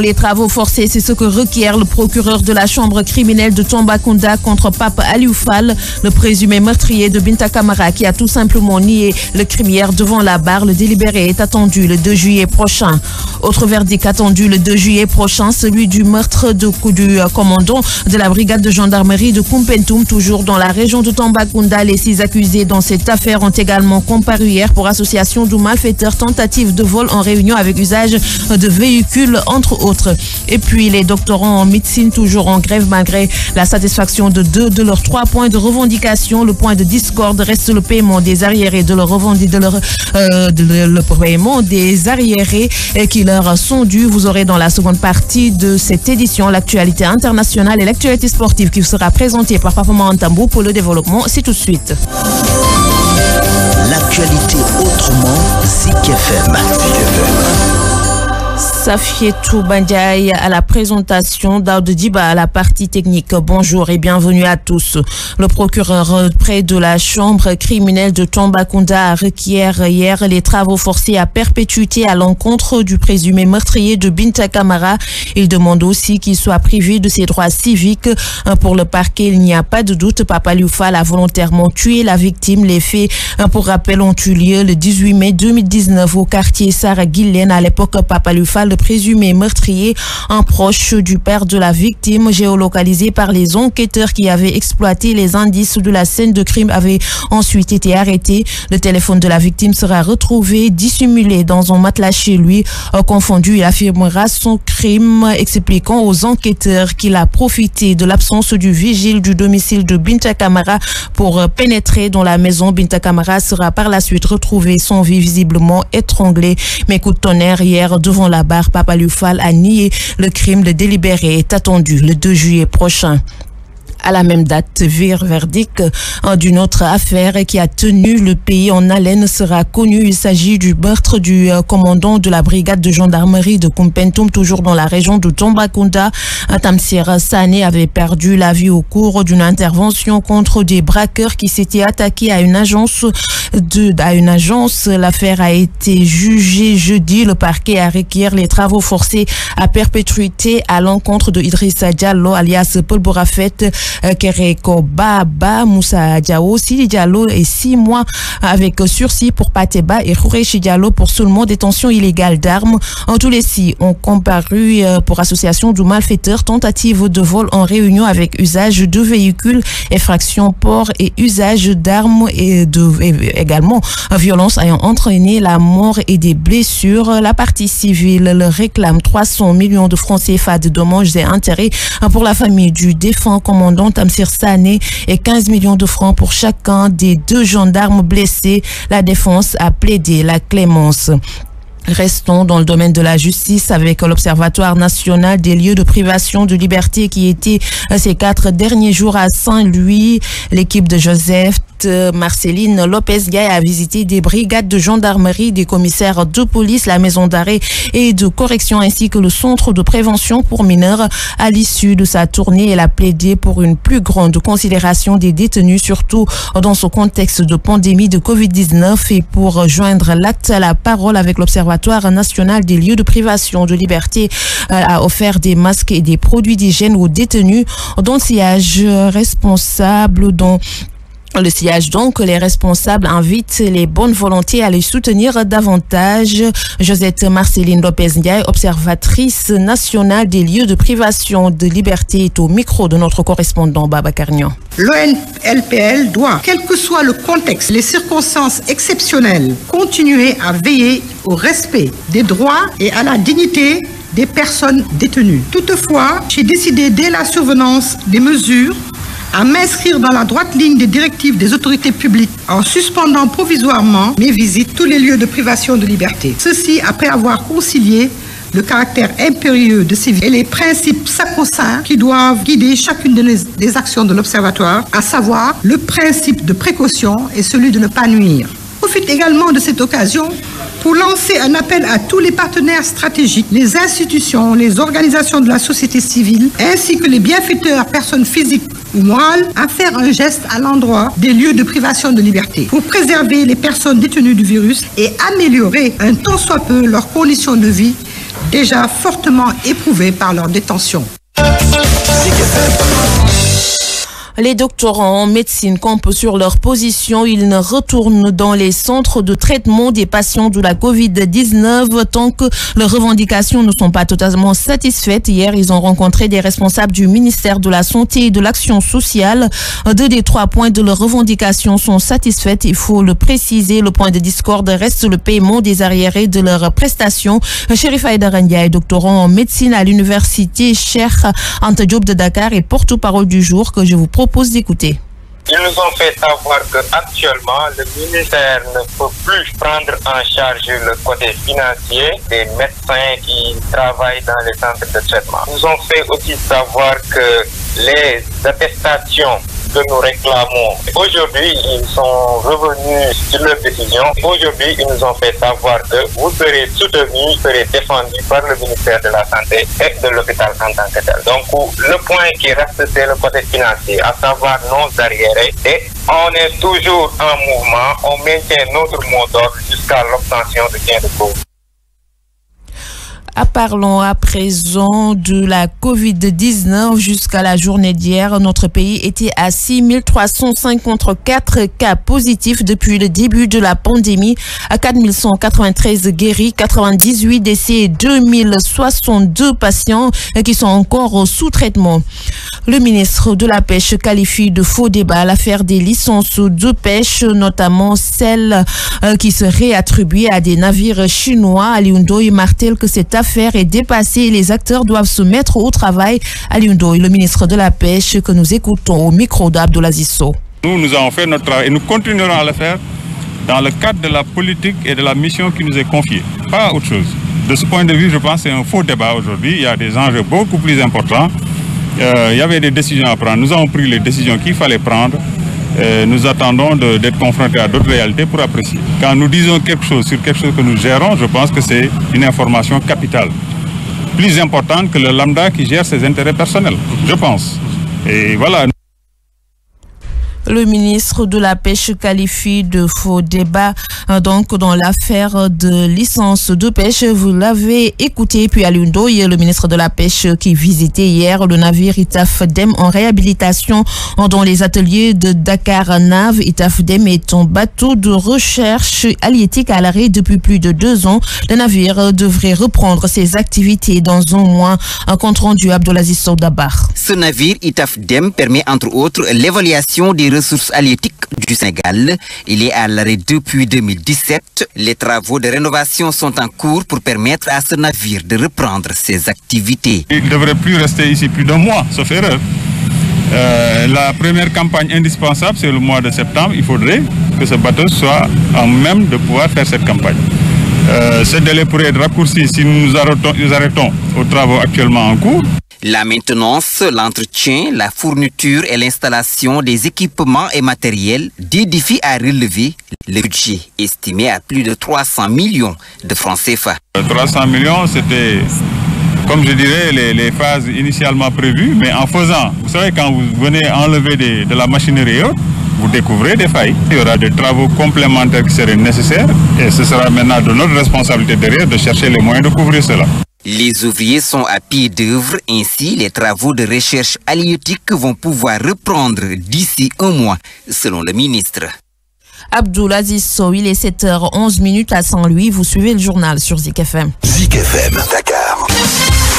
Les travaux forcés, c'est ce que requiert le procureur de la chambre criminelle de Tambacounda contre Pape Aliou Fall, le présumé meurtrier de Binta Camara, qui a tout simplement nié le crime hier devant la barre. Le délibéré est attendu le 2 juillet prochain. Autre verdict attendu le 2 juillet prochain, celui du meurtre du commandant de la brigade de gendarmerie de Kumpentum, toujours dans la région de Tambacounda. Les 6 accusés dans cette affaire ont également comparu hier pour association de malfaiteurs, tentative de vol en réunion avec usage de véhicules, entre autres. Et puis les doctorants en médecine toujours en grève malgré la satisfaction de 2 de leurs 3 points de revendication. Le point de discorde reste le paiement des arriérés le paiement des arriérés qui leur sont dus. Vous aurez dans la seconde partie de cette édition l'actualité internationale et l'actualité sportive qui sera présentée par Papa Mantambou pour le développement. C'est tout de suite. L'actualité autrement, Zik FM. Safietou Bandiaï à la présentation, Daoud Diba à la partie technique. Bonjour et bienvenue à tous. Le procureur près de la chambre criminelle de Tambacounda requiert hier les travaux forcés à perpétuité à l'encontre du présumé meurtrier de Binta Camara. Il demande aussi qu'il soit privé de ses droits civiques. Pour le parquet, il n'y a pas de doute. Pape Aliou Fall a volontairement tué la victime. Les faits, pour rappel, ont eu lieu le 18 mai 2019 au quartier Sarah Guilaine. À l'époque, Pape Aliou Fall, le présumé meurtrier, un proche du père de la victime, géolocalisé par les enquêteurs qui avaient exploité les indices de la scène de crime, avait ensuite été arrêté. Le téléphone de la victime sera retrouvé dissimulé dans un matelas chez lui. Confondu, il affirmera son crime, expliquant aux enquêteurs qu'il a profité de l'absence du vigile du domicile de Binta Camara pour pénétrer dans la maison. Binta Camara sera par la suite retrouvée sans vie, visiblement étranglée. Mais coup de tonnerre hier devant la barre, Pape Aliou Fall a nié le crime. Le délibéré est attendu le 2 juillet prochain. À la même date, verdict d'une autre affaire qui a tenu le pays en haleine sera connu. Il s'agit du meurtre du commandant de la brigade de gendarmerie de Kumpentum, toujours dans la région de Tambacounda. Tamsir Sané avait perdu la vie au cours d'une intervention contre des braqueurs qui s'étaient attaqués à une agence. L'affaire a été jugée jeudi. Le parquet a requis les travaux forcés à perpétuité à l'encontre de Idrissa Diallo, alias Paul Borafet, Kereko Baba, Moussa Diao, Sidi Diallo et 6 mois avec sursis pour Pateba et Khourechi Diallo pour seulement détention illégale d'armes. En tous les 6 ont comparu pour association de malfaiteurs, tentative de vol en réunion avec usage de véhicules, effraction, port et usage d'armes et également violence ayant entraîné la mort et des blessures. La partie civile le réclame 300 millions de francs CFA de dommages et intérêts pour la famille du défunt commandant Tamsir Sané et 15 millions de francs pour chacun des 2 gendarmes blessés. La défense a plaidé la clémence. Restons dans le domaine de la justice avec l'Observatoire national des lieux de privation de liberté qui était ces 4 derniers jours à Saint-Louis. L'équipe de Joseph Marceline Lopez-Gaye a visité des brigades de gendarmerie, des commissaires de police, la maison d'arrêt et de correction ainsi que le centre de prévention pour mineurs. À l'issue de sa tournée, elle a plaidé pour une plus grande considération des détenus, surtout dans ce contexte de pandémie de Covid-19, et pour joindre l'acte à la parole avec l'Observatoire national des lieux de privation de liberté a offert des masques et des produits d'hygiène aux détenus dont siège responsable le siège. Donc, les responsables invitent les bonnes volontés à les soutenir davantage. Josette Marceline Lopez-Ndiaye, observatrice nationale des lieux de privation de liberté, est au micro de notre correspondant Baba Carnian. L'ONLPL doit, quel que soit le contexte, les circonstances exceptionnelles, continuer à veiller au respect des droits et à la dignité des personnes détenues. Toutefois, j'ai décidé dès la survenance des mesures à m'inscrire dans la droite ligne des directives des autorités publiques en suspendant provisoirement mes visites tous les lieux de privation de liberté. Ceci après avoir concilié le caractère impérieux de ces visites et les principes sacro-saints qui doivent guider chacune des actions de l'Observatoire, à savoir le principe de précaution et celui de ne pas nuire. Je profite également de cette occasion pour lancer un appel à tous les partenaires stratégiques, les institutions, les organisations de la société civile, ainsi que les bienfaiteurs, personnes physiques ou morales, à faire un geste à l'endroit des lieux de privation de liberté pour préserver les personnes détenues du virus et améliorer un tant soit peu leurs conditions de vie, déjà fortement éprouvés par leur détention. Les doctorants en médecine campent sur leur position. Ils ne retournent dans les centres de traitement des patients de la COVID-19 tant que leurs revendications ne sont pas totalement satisfaites. Hier, ils ont rencontré des responsables du ministère de la Santé et de l'Action sociale. 2 des 3 points de leurs revendications sont satisfaites. Il faut le préciser. Le point de discorde reste le paiement des arriérés de leurs prestations. Chérif Aïdara Ndiaye, doctorant en médecine à l'université Cheikh Anta Diop de Dakar et porte-parole du jour que je vous propose d'écouter. Ils nous ont fait savoir qu'actuellement, le ministère ne peut plus prendre en charge le côté financier des médecins qui travaillent dans les centres de traitement. Ils nous ont fait aussi savoir que les attestations que nous réclamons, aujourd'hui, ils sont revenus sur leur décision. Aujourd'hui, ils nous ont fait savoir que vous serez soutenus, vous serez défendus par le ministère de la Santé et de l'hôpital en tant que tel. Donc, le point qui reste, c'est le côté financier, à savoir nos arriérés. Et on est toujours en mouvement, on maintient notre mot d'ordre jusqu'à l'obtention de gain de cause. Parlons à présent de la COVID-19. Jusqu'à la journée d'hier, notre pays était à 6354 cas positifs depuis le début de la pandémie. À 4193 guéris, 98 décès et 2062 patients qui sont encore sous traitement. Le ministre de la Pêche qualifie de faux débat l'affaire des licences de pêche, notamment celles qui seraient attribuées à des navires chinois. Aliou Ndoye martèle que cette affaire est dépassée et les acteurs doivent se mettre au travail. Aliou Ndoye, le ministre de la Pêche, que nous écoutons au micro d'Abdoulaziz Sow. Nous avons fait notre travail et nous continuerons à le faire dans le cadre de la politique et de la mission qui nous est confiée. Pas autre chose. De ce point de vue, je pense que c'est un faux débat aujourd'hui. Il y a des enjeux beaucoup plus importants. Il y avait des décisions à prendre. Nous avons pris les décisions qu'il fallait prendre. Nous attendons d'être confrontés à d'autres réalités pour apprécier. Quand nous disons quelque chose sur quelque chose que nous gérons, je pense que c'est une information capitale. Plus importante que le lambda qui gère ses intérêts personnels, je pense. Et voilà. Le ministre de la Pêche qualifie de faux débat donc dans l'affaire de licence de pêche. Vous l'avez écouté. Puis Aliou Ndoye, le ministre de la Pêche qui visitait hier le navire Itaf Dem en réhabilitation dans les ateliers de Dakar Nav. Itaf Dem est un bateau de recherche halieutique à l'arrêt depuis plus de 2 ans. Le navire devrait reprendre ses activités dans un mois. Un compte rendu Abdoulaziz Sow Dabar. Ce navire Itaf Dem permet entre autres l'évaluation des ressources halieutiques du Sénégal. Il est à l'arrêt depuis 2017. Les travaux de rénovation sont en cours pour permettre à ce navire de reprendre ses activités. Il ne devrait plus rester ici plus d'1 mois, sauf erreur. La première campagne indispensable, c'est le mois de septembre. Il faudrait que ce bateau soit en même de pouvoir faire cette campagne. Ce délai pourrait être raccourci si nous arrêtons aux travaux actuellement en cours. La maintenance, l'entretien, la fourniture et l'installation des équipements et matériels, des défis à relever. Le budget estimé à plus de 300 millions de francs CFA. 300 millions, c'était, comme je dirais, les phases initialement prévues, mais en faisant, vous savez, quand vous venez enlever de la machinerie et autres, vous découvrez des failles. Il y aura des travaux complémentaires qui seraient nécessaires et ce sera maintenant de notre responsabilité derrière de chercher les moyens de couvrir cela. Les ouvriers sont à pied d'œuvre, ainsi les travaux de recherche halieutique vont pouvoir reprendre d'ici 1 mois, selon le ministre. Abdoulaziz Sow, il est 7h11 à Saint-Louis. Vous suivez le journal sur Zik FM. Zik FM, Dakar.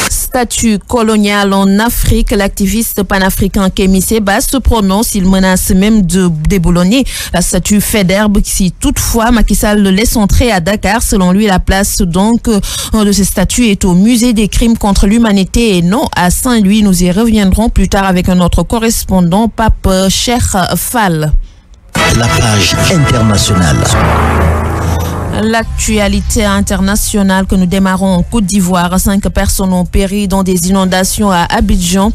Statut colonial en Afrique, l'activiste panafricain Kémy Séba se prononce. Il menace même de déboulonner la statue Faidherbe si toutefois Macky Sall le laisse entrer à Dakar. Selon lui, la place donc de ces statues est au musée des crimes contre l'humanité et non à Saint-Louis. Nous y reviendrons plus tard avec un autre correspondant, Pape Cheikh Fall. La page internationale. L'actualité internationale que nous démarrons en Côte d'Ivoire. 5 personnes ont péri dans des inondations à Abidjan.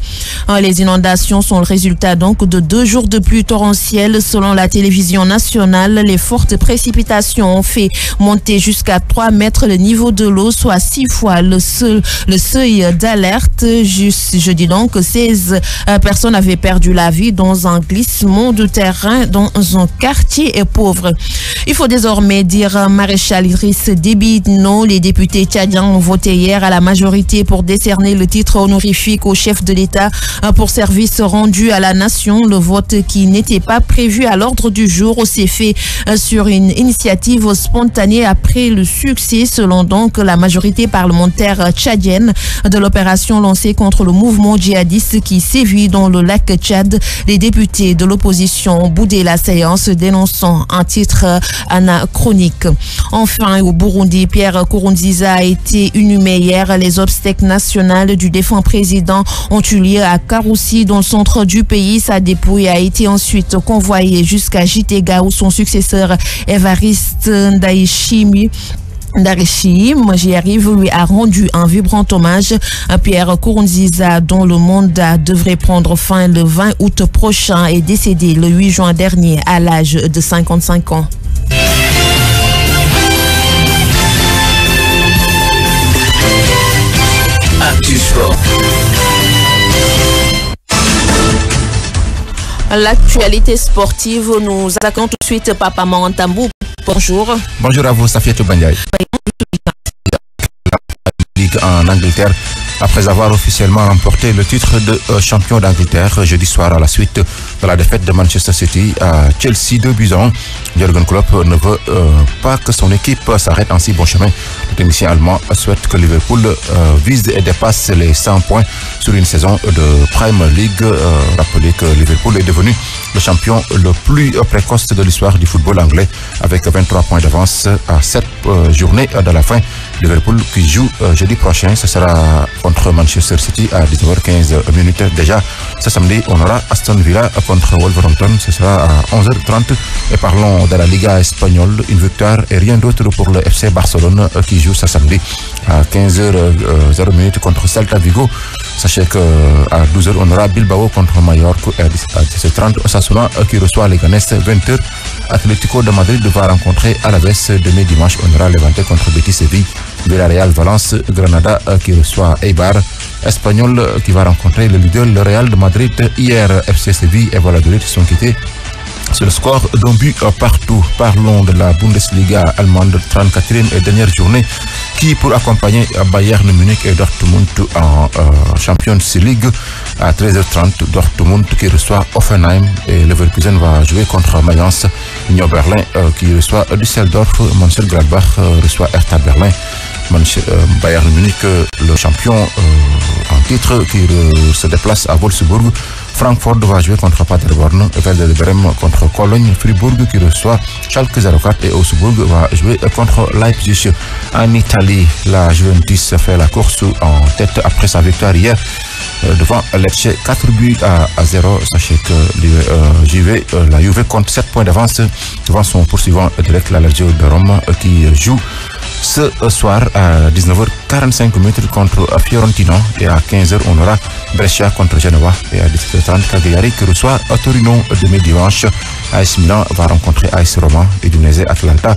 Les inondations sont le résultat donc de 2 jours de pluie torrentielle. Selon la télévision nationale, les fortes précipitations ont fait monter jusqu'à 3 mètres le niveau de l'eau, soit 6 fois le seuil d'alerte. Jeudi donc, 16 personnes avaient perdu la vie dans un glissement de terrain dans un quartier pauvre. Il faut désormais dire maréchal Idriss Déby. Non, les députés tchadiens ont voté hier à la majorité pour décerner le titre honorifique au chef de l'État pour service rendu à la nation. Le vote qui n'était pas prévu à l'ordre du jour s'est fait sur une initiative spontanée après le succès, selon donc la majorité parlementaire tchadienne, de l'opération lancée contre le mouvement djihadiste qui sévit dans le lac Tchad. Les députés de l'opposition ont boudé la séance, dénonçant un titre anachronique. Enfin, au Burundi, Pierre Nkurunziza a été inhumé hier. Les obsèques nationales du défunt président ont eu lieu à Karoussi, dans le centre du pays. Sa dépouille a été ensuite convoyée jusqu'à Gitega, où son successeur Évariste Ndayishimiye, j'y arrive, lui a rendu un vibrant hommage. Pierre Nkurunziza, dont le mandat devrait prendre fin le 20 août prochain, est décédé le 8 juin dernier à l'âge de 55 ans. L'actualité sportive, nous attaquons tout de suite Papa Mantambou. Bonjour. Bonjour à vous, Safiatou Bandiaï. Ligue en Angleterre, après avoir officiellement remporté le titre de champion d'Angleterre jeudi soir à la suite de la défaite de Manchester City à Chelsea 2-1. Jürgen Klopp ne veut pas que son équipe s'arrête en si bon chemin. Le technicien allemand souhaite que Liverpool vise et dépasse les 100 points sur une saison de Premier League. Rappelez que Liverpool est devenu le champion le plus précoce de l'histoire du football anglais avec 23 points d'avance à 7 journées de la fin. Liverpool qui joue jeudi prochain, ce sera contre Manchester City à 19h15 déjà. Ce samedi, on aura Aston Villa contre Wolverhampton, ce sera à 11h30. Et parlons de la Liga espagnole, une victoire et rien d'autre pour le FC Barcelone qui joue ce samedi à 15h00 contre Celta Vigo. Sachez qu'à 12h, on aura Bilbao contre Mallorca et à 17h30, Osasuna qui reçoit les Leganés. 20h, Atlético de Madrid va rencontrer Alaves. Demain dimanche, on aura Levante contre Betis Séville, Villarreal Valence, Granada qui reçoit Eibar, Espagnol qui va rencontrer le leader, le Real de Madrid. Hier, FC Séville et Valladolid sont quittés sur le score d'un but partout. Parlons de la Bundesliga allemande, 34e et dernière journée, qui pour accompagner Bayern Munich et Dortmund en Champions League à 13h30. Dortmund qui reçoit Hoffenheim et Leverkusen va jouer contre Mayence. Union Berlin qui reçoit Düsseldorf. Mönchengladbach reçoit Hertha Berlin. Bayern Munich, le champion en titre, qui se déplace à Wolfsburg. Francfort va jouer contre Paderborn, Werder Bremen contre Cologne, Fribourg qui reçoit Schalke 04 et Augsbourg va jouer contre Leipzig. En Italie, la Juventus fait la course en tête après sa victoire hier devant Lecce, 4-0. Sachez que la Juve compte 7 points d'avance devant son poursuivant direct, la Lazio de Rome, qui joue ce soir à 19h45 contre Fiorentina, et à 15h on aura Brescia contre Genoa, et à 17h30 Cagliari qui reçoit Torino. Demain dimanche, AS Milan va rencontrer AS Roma et Udinese Atlanta.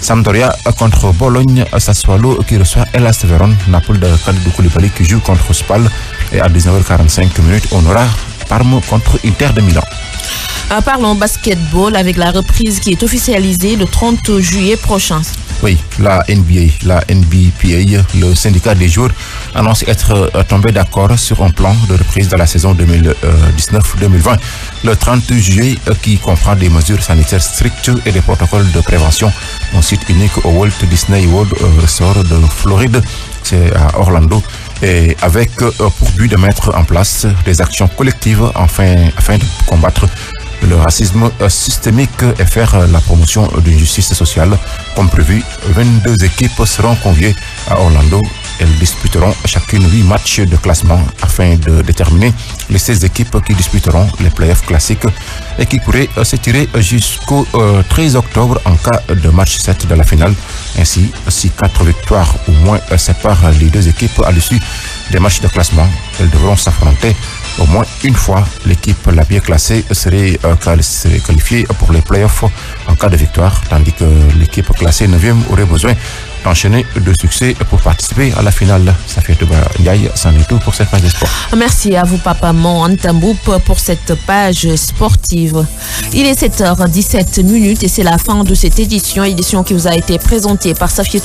Sampdoria contre Bologne, Sassuolo qui reçoit Hellas Vérone, Naples de Kalidou Koulibaly qui joue contre Spal, et à 19h45 on aura Parme contre Inter de Milan. Parlons basketball avec la reprise qui est officialisée le 30 juillet prochain. Oui, la NBPA, le syndicat des joueurs, annonce être tombé d'accord sur un plan de reprise de la saison 2019-2020. Le 30 juillet, qui comprend des mesures sanitaires strictes et des protocoles de prévention. Un site unique au Walt Disney World Resort de Floride, c'est à Orlando, et avec pour but de mettre en place des actions collectives afin de combattre le racisme systémique et faire la promotion d'une justice sociale. Comme prévu, 22 équipes seront conviées à Orlando. Elles disputeront chacune 8 matchs de classement afin de déterminer les 16 équipes qui disputeront les playoffs classiques et qui pourraient s'étirer jusqu'au 13 octobre en cas de match 7 de la finale. Ainsi, si 4 victoires ou moins séparent les deux équipes à l'issue des matchs de classement, elles devront s'affronter au moins une fois. L'équipe la mieux classée serait qualifiée pour les playoffs en cas de victoire, tandis que l'équipe classée 9e aurait besoin d'enchaîner de succès pour participer à la finale. Safiatou Ndiaye, c'en est tout pour cette page de sport. Merci à vous, Papa Antamboup, pour cette page sportive. Il est 7h17 et c'est la fin de cette édition qui vous a été présentée par Safiatou.